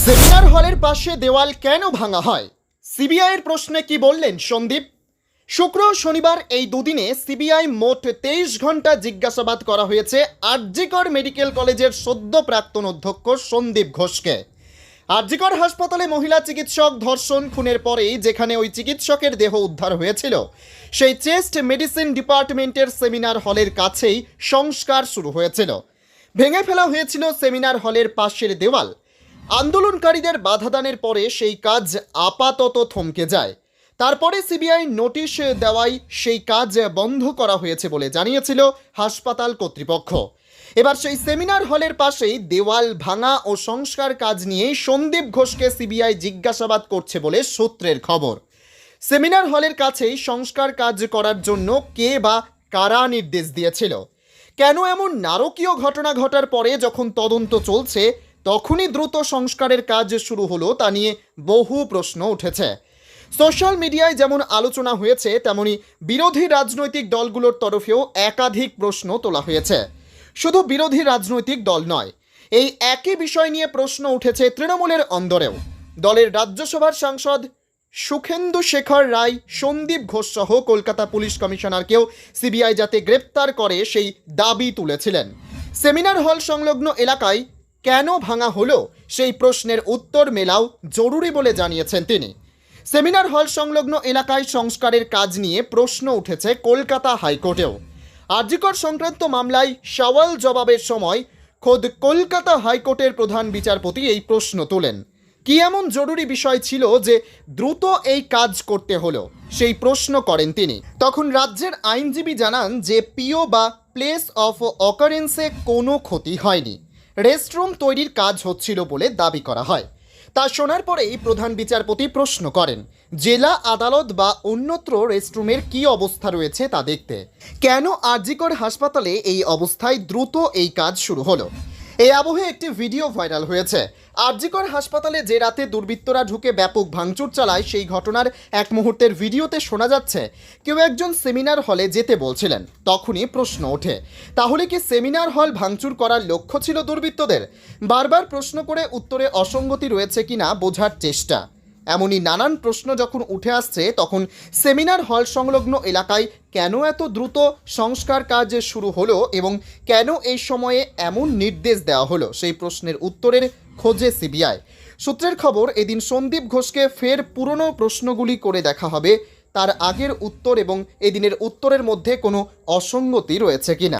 Seminar হলের পাশে দেওয়াল কেন ভাঙা হয়? সিবিআইয়ের প্রশ্নে কি বললেন সন্দীপ? শুক্র শনিবার এই দুদিনে সিবিআই মোট 23 ঘন্টা জিজ্ঞাসাবাদ করা হয়েছে আরজিকর মেডিকেল কলেজের সদ্য প্রাক্তন অধ্যক্ষ সন্দীপ ঘোষকে। আরজিকর হাসপাতালে মহিলা চিকিৎসক ধর্ষণ খুনের পরেই যেখানে ওই চিকিৎসকের দেহ উদ্ধার হয়েছিল, সেই চেস্ট মেডিসিন ডিপার্টমেন্টের সেমিনার হলের কাছেই সংস্কার শুরু হয়েছিল। ভেঙে ফেলা হয়েছিল সেমিনার হলের পাশের দেওয়াল। আন্দোলনকারীদের বাধাদানের পরে সেই কাজ আপাতত থমকে যায়। তারপরে সিবিআই নোটিশ দেওয়ায় সেই কাজ বন্ধ করা হয়েছে বলে জানিয়েছিল হাসপাতাল কর্তৃপক্ষ। এবার সেই সেমিনার হলের পাশেই দেওয়াল ভাঙা ও সংস্কার কাজ নিয়েই সন্দীপ ঘোষকে সিবিআই জিজ্ঞাসাবাদ করছে বলে সূত্রের খবর। সেমিনার হলের কাছেই সংস্কার কাজ করার জন্য কে বা কারা নির্দেশ দিয়েছিল? কেন এমন নারকীয় ঘটনা ঘটার পরে যখন তদন্ত চলছে তখনই দ্রুত সংস্কারের কাজ শুরু হলো, তা নিয়ে বহু প্রশ্ন উঠেছে। সোশ্যাল মিডিয়ায় যেমন আলোচনা হয়েছে, তেমনি বিরোধী রাজনৈতিক দলগুলোর তরফেও একাধিক প্রশ্ন তোলা হয়েছে। শুধু বিরোধী রাজনৈতিক দল নয়, এই একই বিষয় নিয়ে প্রশ্ন উঠেছে তৃণমূলের অন্দরেও। দলের রাজ্যসভার সাংসদ সুখেন্দু শেখর রায় সন্দীপ ঘোষ সহ কলকাতা পুলিশ কমিশনারকেও সিবিআই যাতে গ্রেপ্তার করে সেই দাবি তুলেছিলেন। সেমিনার হল সংলগ্ন এলাকায় কেন ভাঙা হলো সেই প্রশ্নের উত্তর মেলাও জরুরি বলে জানিয়েছেন তিনি। সেমিনার হল সংলগ্ন এলাকায় সংস্কারের কাজ নিয়ে প্রশ্ন উঠেছে কলকাতা হাইকোর্টেও। আরজিকর সংক্রান্ত মামলায় সওয়াল জবাবের সময় খোদ কলকাতা হাইকোর্টের প্রধান বিচারপতি এই প্রশ্ন তোলেন। কি এমন জরুরি বিষয় ছিল যে দ্রুত এই কাজ করতে হলো, সেই প্রশ্ন করেন তিনি। তখন রাজ্যের আইনজীবী জানান যে পিও বা প্লেস অফ অকারেন্সে কোনো ক্ষতি হয়নি, রেস্টরুম তৈরির কাজ হচ্ছিল বলে দাবি করা হয়। তা শোনার পরেই প্রধান বিচারপতি প্রশ্ন করেন, জেলা আদালত বা অন্যত্র রেস্টরুমের কী অবস্থা রয়েছে তা দেখতে। কেন আরজিকর হাসপাতালে এই অবস্থায় দ্রুত এই কাজ শুরু হলো? এই আবহে একটি ভিডিও ভাইরাল হয়েছে। আরজিকর হাসপাতালে যে রাতে দুর্বৃত্তরা ঢুকে ব্যাপক ভাঙচুর চালায়, সেই ঘটনার এক মুহূর্তের ভিডিওতে শোনা যাচ্ছে কেউ একজন সেমিনার হলে যেতে বলছিলেন। তখনই প্রশ্ন ওঠে, তাহলে কি সেমিনার হল ভাঙচুর করার লক্ষ্য ছিল দুর্বৃত্তদের? বারবার প্রশ্ন করে উত্তরে অসঙ্গতি রয়েছে কিনা বোঝার চেষ্টা। এমনই নানান প্রশ্ন যখন উঠে আসছে, তখন সেমিনার হল সংলগ্ন এলাকায় কেন এত দ্রুত সংস্কার কাজ শুরু হলো এবং কেন এই সময়ে এমন নির্দেশ দেওয়া হলো, সেই প্রশ্নের উত্তরের খোঁজে সিবিআই। সূত্রের খবর, এদিন সন্দীপ ঘোষকে ফের পুরনো প্রশ্নগুলি করে দেখা হবে, তার আগের উত্তর এবং এদিনের উত্তরের মধ্যে কোনো অসঙ্গতি রয়েছে কিনা।